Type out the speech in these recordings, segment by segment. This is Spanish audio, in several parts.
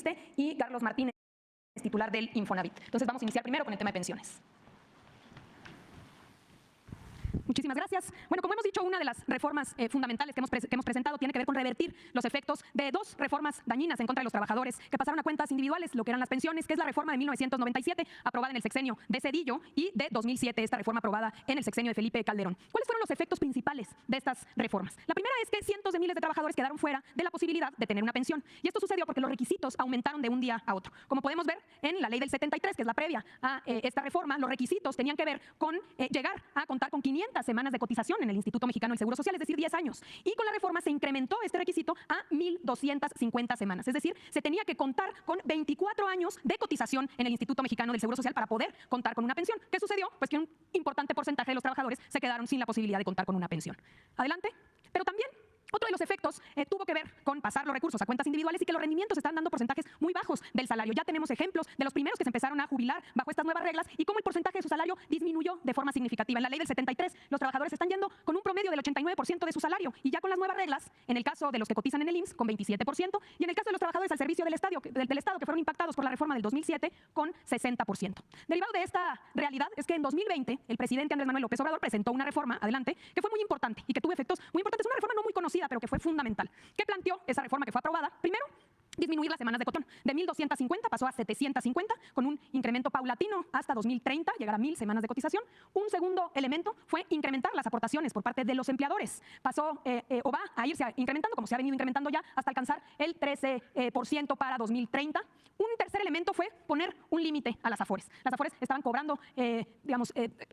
ISSSTE, y Carlos Martínez, titular del Infonavit. Entonces vamos a iniciar primero con el tema de pensiones. Muchísimas gracias. Bueno, como hemos dicho, una de las reformas fundamentales que hemos presentado tiene que ver con revertir los efectos de dos reformas dañinas en contra de los trabajadores que pasaron a cuentas individuales, lo que eran las pensiones, que es la reforma de 1997, aprobada en el sexenio de Zedillo, y de 2007, esta reforma aprobada en el sexenio de Felipe Calderón. ¿Cuáles fueron los efectos principales de estas reformas? La primera es que cientos de miles de trabajadores quedaron fuera de la posibilidad de tener una pensión. Y esto sucedió porque los requisitos aumentaron de un día a otro. Como podemos ver en la ley del 73, que es la previa a esta reforma, los requisitos tenían que ver con llegar a contar con 500 semanas de cotización en el Instituto Mexicano del Seguro Social, es decir, 10 años. Y con la reforma se incrementó este requisito a 1,250 semanas. Es decir, se tenía que contar con 24 años de cotización en el Instituto Mexicano del Seguro Social para poder contar con una pensión. ¿Qué sucedió? Pues que un importante porcentaje de los trabajadores se quedaron sin la posibilidad de contar con una pensión. Adelante. Pero también otro de los efectos tuvo que ver con pasar los recursos a cuentas individuales y que los rendimientos están dando porcentajes muy bajos del salario. Ya tenemos ejemplos de los primeros que se empezaron a jubilar bajo estas nuevas reglas y cómo el porcentaje de su salario disminuyó de forma significativa. En la ley del 73, los trabajadores están yendo con un promedio del 89% de su salario, y ya con las nuevas reglas, en el caso de los que cotizan en el IMSS, con 27%, y en el caso de los trabajadores al servicio del Estado que fueron impactados por la reforma del 2007, con 60%. Derivado de esta realidad es que en 2020 el presidente Andrés Manuel López Obrador presentó una reforma, adelante, que fue muy importante y que tuvo efectos muy importantes. Una reforma no muy conocida, pero que fue fundamental. ¿Qué planteó esa reforma que fue aprobada? Primero, disminuir las semanas de cotón. De 1,250 pasó a 750, con un incremento paulatino hasta 2030, llegar a 1,000 semanas de cotización. Un segundo elemento fue incrementar las aportaciones por parte de los empleadores. Pasó o va a irse incrementando, como se ha venido incrementando ya, hasta alcanzar el 13% para 2030. Un tercer elemento fue poner un límite a las AFORES. Las AFORES estaban cobrando,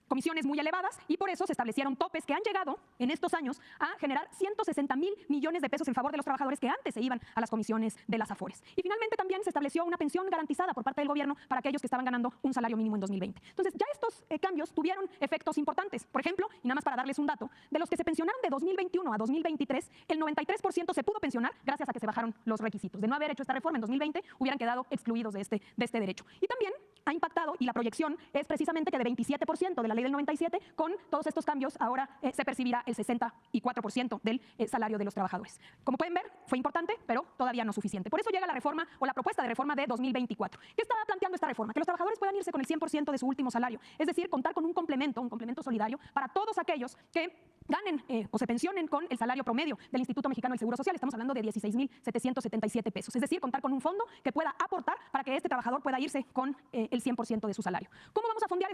comisiones muy elevadas, y por eso se establecieron topes que han llegado en estos años a generar 160,000 millones de pesos en favor de los trabajadores que antes se iban a las comisiones de las AFORES. Y finalmente también se estableció una pensión garantizada por parte del gobierno para aquellos que estaban ganando un salario mínimo en 2020. Entonces, ya estos cambios tuvieron efectos importantes. Por ejemplo, y nada más para darles un dato, de los que se pensionaron de 2021 a 2023, el 93% se pudo pensionar gracias a que se bajaron los requisitos. De no haber hecho esta reforma en 2020, hubieran quedado excluidos de este derecho. Y también ha impactado, y la proyección es precisamente que de 27% de la ley del 97, con todos estos cambios ahora se percibirá el 64% del salario de los trabajadores. Como pueden ver, fue importante, pero todavía no suficiente. Por eso llega la reforma o la propuesta de reforma de 2024. ¿Qué está planteando esta reforma? Que los trabajadores puedan irse con el 100% de su último salario, es decir, contar con un complemento solidario para todos aquellos que ganen o se pensionen con el salario promedio del Instituto Mexicano del Seguro Social. Estamos hablando de 16,777 pesos, es decir, contar con un fondo que pueda aportar para que este trabajador pueda irse con el 100% de su salario. ¿Cómo vamos a fondear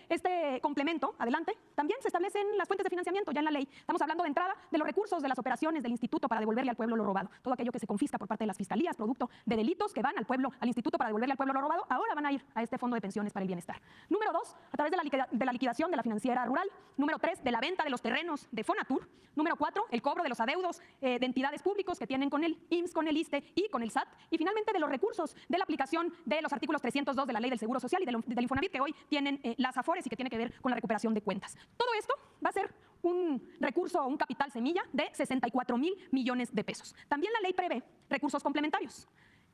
este complemento? Adelante. También se establecen las fuentes de financiamiento ya en la ley. Estamos hablando de entrada de los recursos de las operaciones del instituto para devolverle al pueblo lo robado. Todo aquello que se confisca por parte de las fiscalías, producto de delitos que van al instituto para devolverle al pueblo lo robado, ahora van a ir a este fondo de pensiones para el bienestar. Número 2, a través de la liquidación de la financiera rural. Número 3, de la venta de los terrenos de Fonatur. Número 4, el cobro de los adeudos de entidades públicas que tienen con el IMSS, con el ISSSTE y con el SAT. Y finalmente de los recursos de la aplicación de los artículos 302 de la Ley del Seguro Social y del Infonavit, que hoy tienen las AFORES y que tiene que ver con la recuperación de cuentas. Todo esto va a ser un recurso, un capital semilla de 64,000 millones de pesos. También la ley prevé recursos complementarios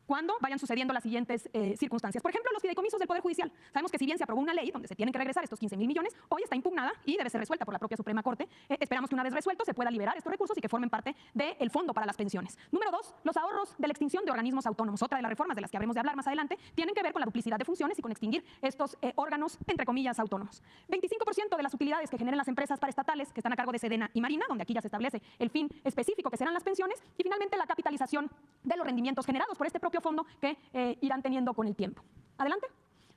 cuando vayan sucediendo las siguientes circunstancias. Por ejemplo, los fideicomisos del Poder Judicial. Sabemos que si bien se aprobó una ley donde se tienen que regresar estos 15,000 millones, hoy está impugnada y debe ser resuelta por la propia Suprema Corte. Esperamos que una vez resuelto se pueda liberar estos recursos y que formen parte del fondo para las pensiones. Número 2, los ahorros de la extinción de organismos autónomos. Otra de las reformas de las que habremos de hablar más adelante tienen que ver con la duplicidad de funciones y con extinguir estos órganos, entre comillas, autónomos. 25% de las utilidades que generen las empresas paraestatales que están a cargo de Sedena y Marina, donde aquí ya se establece el fin específico que serán las pensiones, y finalmente la capitalización de los rendimientos generados por este propio fondo que irán teniendo con el tiempo. Adelante.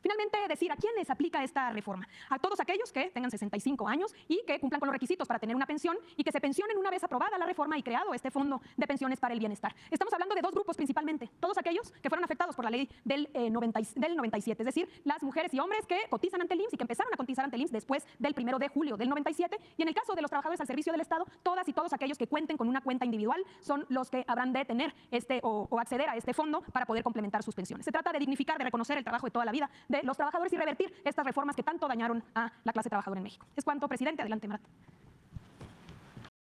Finalmente, decir a quiénes aplica esta reforma. A todos aquellos que tengan 65 años y que cumplan con los requisitos para tener una pensión y que se pensionen una vez aprobada la reforma y creado este fondo de pensiones para el bienestar. Estamos hablando de dos grupos principalmente. Todos aquellos que fueron afectados por la ley del 97, es decir, las mujeres y hombres que cotizan ante el IMSS y que empezaron a cotizar ante el IMSS después del 1 de julio del 97. Y en el caso de los trabajadores al servicio del Estado, todas y todos aquellos que cuenten con una cuenta individual son los que habrán de tener o acceder a este fondo para poder complementar sus pensiones. Se trata de dignificar, de reconocer el trabajo de toda la vida de los trabajadores y revertir estas reformas que tanto dañaron a la clase trabajadora en México. Es cuanto, presidente. Adelante, Marat.